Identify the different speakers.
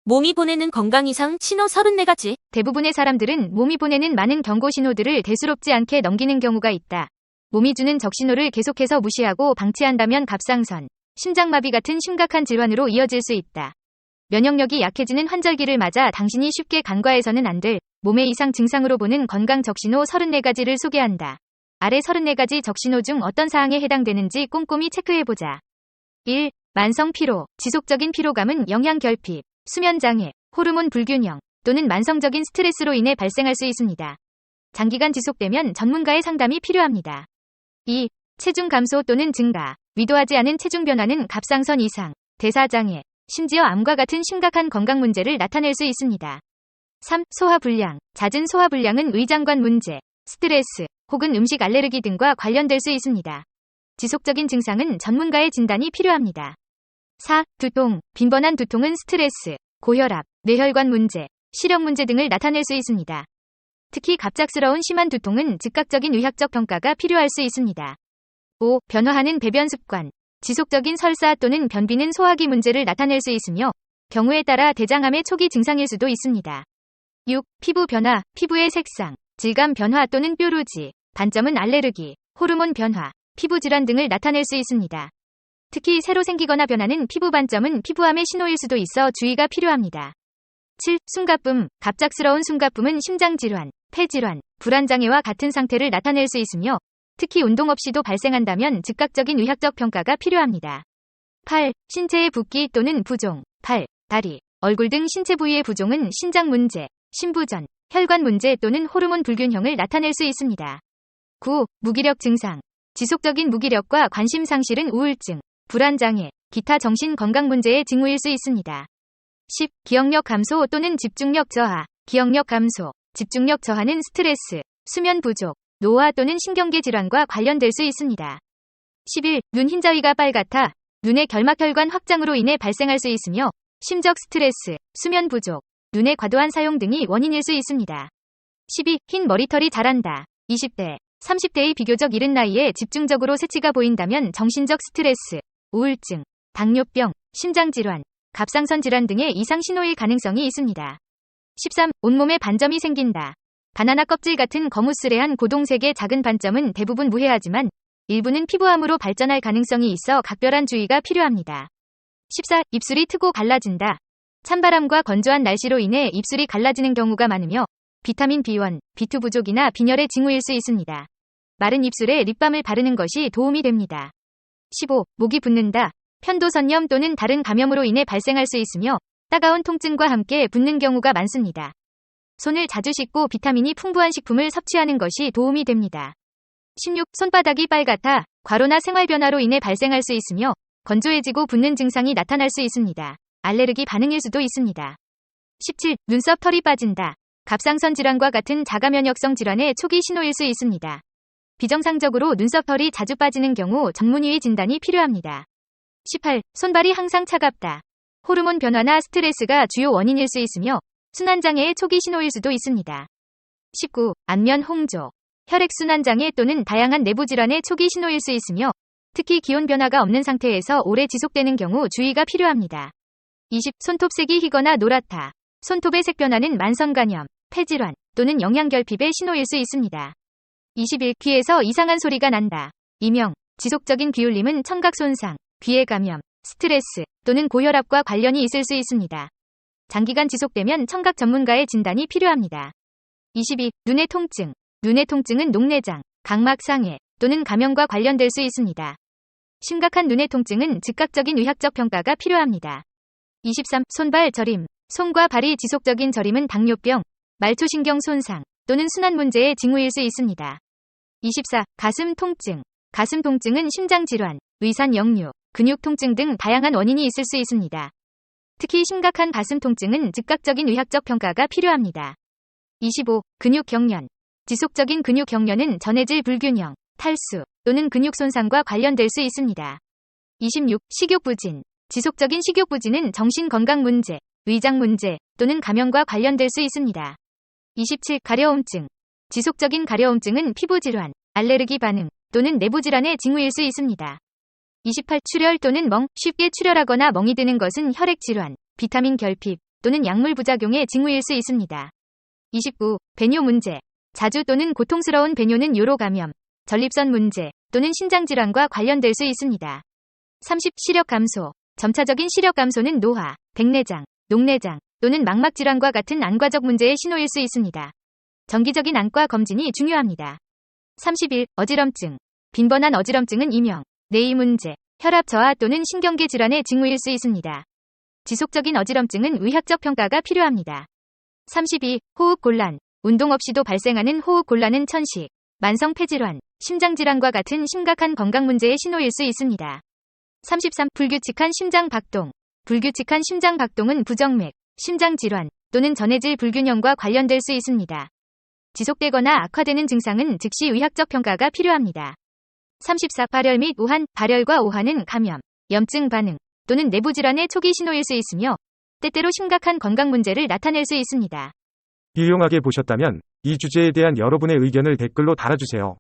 Speaker 1: 몸이 보내는 건강 이상 신호 34가지.
Speaker 2: 대부분의 사람들은 몸이 보내는 많은 경고 신호들을 대수롭지 않게 넘기는 경우가 있다. 몸이 주는 적신호를 계속해서 무시하고 방치한다면 갑상선, 심장마비 같은 심각한 질환으로 이어질 수 있다. 면역력이 약해지는 환절기를 맞아 당신이 쉽게 간과해서는 안 될 몸의 이상 증상으로 보는 건강 적신호 34가지를 소개한다. 아래 34가지 적신호 중 어떤 사항에 해당되는지 꼼꼼히 체크해보자. 1. 만성 피로, 지속적인 피로감은 영양 결핍, 수면장애, 호르몬 불균형 또는 만성적인 스트레스로 인해 발생할 수 있습니다. 장기간 지속되면 전문가의 상담이 필요합니다. 2. 체중 감소 또는 증가, 위도하지 않은 체중 변화는 갑상선 이상, 대사장애, 심지어 암과 같은 심각한 건강 문제를 나타낼 수 있습니다. 3. 소화불량, 잦은 소화불량은 위장관 문제, 스트레스, 혹은 음식 알레르기 등과 관련될 수 있습니다. 지속적인 증상은 전문가의 진단이 필요합니다. 4. 두통, 빈번한 두통은 스트레스, 고혈압, 뇌혈관 문제, 시력 문제 등을 나타낼 수 있습니다. 특히 갑작스러운 심한 두통은 즉각적인 의학적 평가가 필요할 수 있습니다. 5. 변화하는 배변 습관, 지속적인 설사 또는 변비는 소화기 문제를 나타낼 수 있으며 경우에 따라 대장암의 초기 증상일 수도 있습니다. 6. 피부 변화, 피부의 색상, 질감 변화 또는 뾰루지, 반점은 알레르기, 호르몬 변화, 피부 질환 등을 나타낼 수 있습니다. 특히 새로 생기거나 변하는 피부 반점은 피부암의 신호일 수도 있어 주의가 필요합니다. 7. 숨가쁨, 갑작스러운 숨가쁨은 심장질환, 폐질환, 불안장애와 같은 상태를 나타낼 수 있으며 특히 운동 없이도 발생한다면 즉각적인 의학적 평가가 필요합니다. 8. 신체의 붓기 또는 부종, 팔, 다리, 얼굴 등 신체 부위의 부종은 신장 문제, 심부전, 혈관 문제 또는 호르몬 불균형을 나타낼 수 있습니다. 9. 무기력 증상, 지속적인 무기력과 관심 상실은 우울증, 불안장애, 기타 정신건강 문제의 징후일 수 있습니다. 10. 기억력 감소 또는 집중력 저하, 기억력 감소, 집중력 저하는 스트레스, 수면 부족, 노화 또는 신경계 질환과 관련될 수 있습니다. 11. 눈 흰자위가 빨갛다, 눈의 결막혈관 확장으로 인해 발생할 수 있으며 심적 스트레스, 수면 부족, 눈의 과도한 사용 등이 원인일 수 있습니다. 12. 흰 머리털이 자란다, 20대, 30대의 비교적 이른 나이에 집중적으로 새치가 보인다면 정신적 스트레스, 우울증, 당뇨병, 심장질환, 갑상선 질환 등의 이상 신호일 가능성이 있습니다. 13. 온몸에 반점이 생긴다. 바나나 껍질 같은 거무스레한 고동색의 작은 반점은 대부분 무해하지만 일부는 피부암으로 발전할 가능성이 있어 각별한 주의가 필요합니다. 14. 입술이 트고 갈라진다. 찬바람과 건조한 날씨로 인해 입술이 갈라지는 경우가 많으며 비타민 B1, B2 부족이나 빈혈의 징후일 수 있습니다. 마른 입술에 립밤을 바르는 것이 도움이 됩니다. 15. 목이 붓는다. 편도선염 또는 다른 감염으로 인해 발생할 수 있으며 따가운 통증과 함께 붓는 경우가 많습니다. 손을 자주 씻고 비타민이 풍부한 식품을 섭취하는 것이 도움이 됩니다. 16. 손바닥이 빨갛다. 과로나 생활 변화로 인해 발생할 수 있으며 건조해지고 붓는 증상이 나타날 수 있습니다. 알레르기 반응일 수도 있습니다. 17. 눈썹 털이 빠진다. 갑상선 질환과 같은 자가면역성 질환의 초기 신호일 수 있습니다. 비정상적으로 눈썹 털이 자주 빠지는 경우 전문의의 진단이 필요합니다. 18. 손발이 항상 차갑다. 호르몬 변화나 스트레스가 주요 원인일 수 있으며 순환장애의 초기 신호일 수도 있습니다. 19. 안면 홍조, 혈액순환장애 또는 다양한 내부질환의 초기 신호일 수 있으며 특히 기온 변화가 없는 상태에서 오래 지속되는 경우 주의가 필요합니다. 20. 손톱색이 희거나 노랗다. 손톱의 색 변화는 만성간염, 폐질환 또는 영양결핍의 신호일 수 있습니다. 21. 귀에서 이상한 소리가 난다. 이명, 지속적인 귀울림은 청각 손상, 귀의 감염, 스트레스 또는 고혈압과 관련이 있을 수 있습니다. 장기간 지속되면 청각 전문가의 진단이 필요합니다. 22. 눈의 통증. 눈의 통증은 녹내장, 각막 상해 또는 감염과 관련될 수 있습니다. 심각한 눈의 통증은 즉각적인 의학적 평가가 필요합니다. 23. 손발 저림. 손과 발이 지속적인 저림은 당뇨병, 말초신경 손상 또는 순환 문제의 징후일 수 있습니다. 24. 가슴 통증. 가슴 통증은 심장 질환, 위산 역류, 근육 통증 등 다양한 원인이 있을 수 있습니다. 특히 심각한 가슴 통증은 즉각적인 의학적 평가가 필요합니다. 25. 근육 경련. 지속적인 근육 경련은 전해질 불균형, 탈수 또는 근육 손상과 관련될 수 있습니다. 26. 식욕 부진. 지속적인 식욕 부진은 정신 건강 문제, 위장 문제 또는 감염과 관련될 수 있습니다. 27. 가려움증. 지속적인 가려움증은 피부 질환, 알레르기 반응 또는 내부 질환의 징후일 수 있습니다. 28. 출혈 또는 멍. 쉽게 출혈하거나 멍이 드는 것은 혈액 질환, 비타민 결핍 또는 약물 부작용의 징후일 수 있습니다. 29. 배뇨 문제. 자주 또는 고통스러운 배뇨는 요로 감염, 전립선 문제 또는 신장 질환과 관련될 수 있습니다. 30. 시력 감소. 점차적인 시력 감소는 노화, 백내장, 녹내장 또는 망막 질환과 같은 안과적 문제의 신호일 수 있습니다. 정기적인 안과 검진이 중요합니다. 31. 어지럼증. 빈번한 어지럼증은 이명, 뇌의 문제, 혈압 저하 또는 신경계 질환의 징후일 수 있습니다. 지속적인 어지럼증은 의학적 평가가 필요합니다. 32. 호흡 곤란. 운동 없이도 발생하는 호흡 곤란은 천식, 만성 폐질환, 심장질환과 같은 심각한 건강 문제의 신호일 수 있습니다. 33. 불규칙한 심장 박동. 불규칙한 심장 박동은 부정맥, 심장질환 또는 전해질 불균형과 관련될 수 있습니다. 지속되거나 악화되는 증상은 즉시 의학적 평가가 필요합니다. 34. 발열 및 오한. 발열과 오한은 감염, 염증 반응 또는 내부 질환의 초기 신호일 수 있으며 때때로 심각한 건강 문제를 나타낼 수 있습니다.
Speaker 3: 유용하게 보셨다면 이 주제에 대한 여러분의 의견을 댓글로 달아주세요.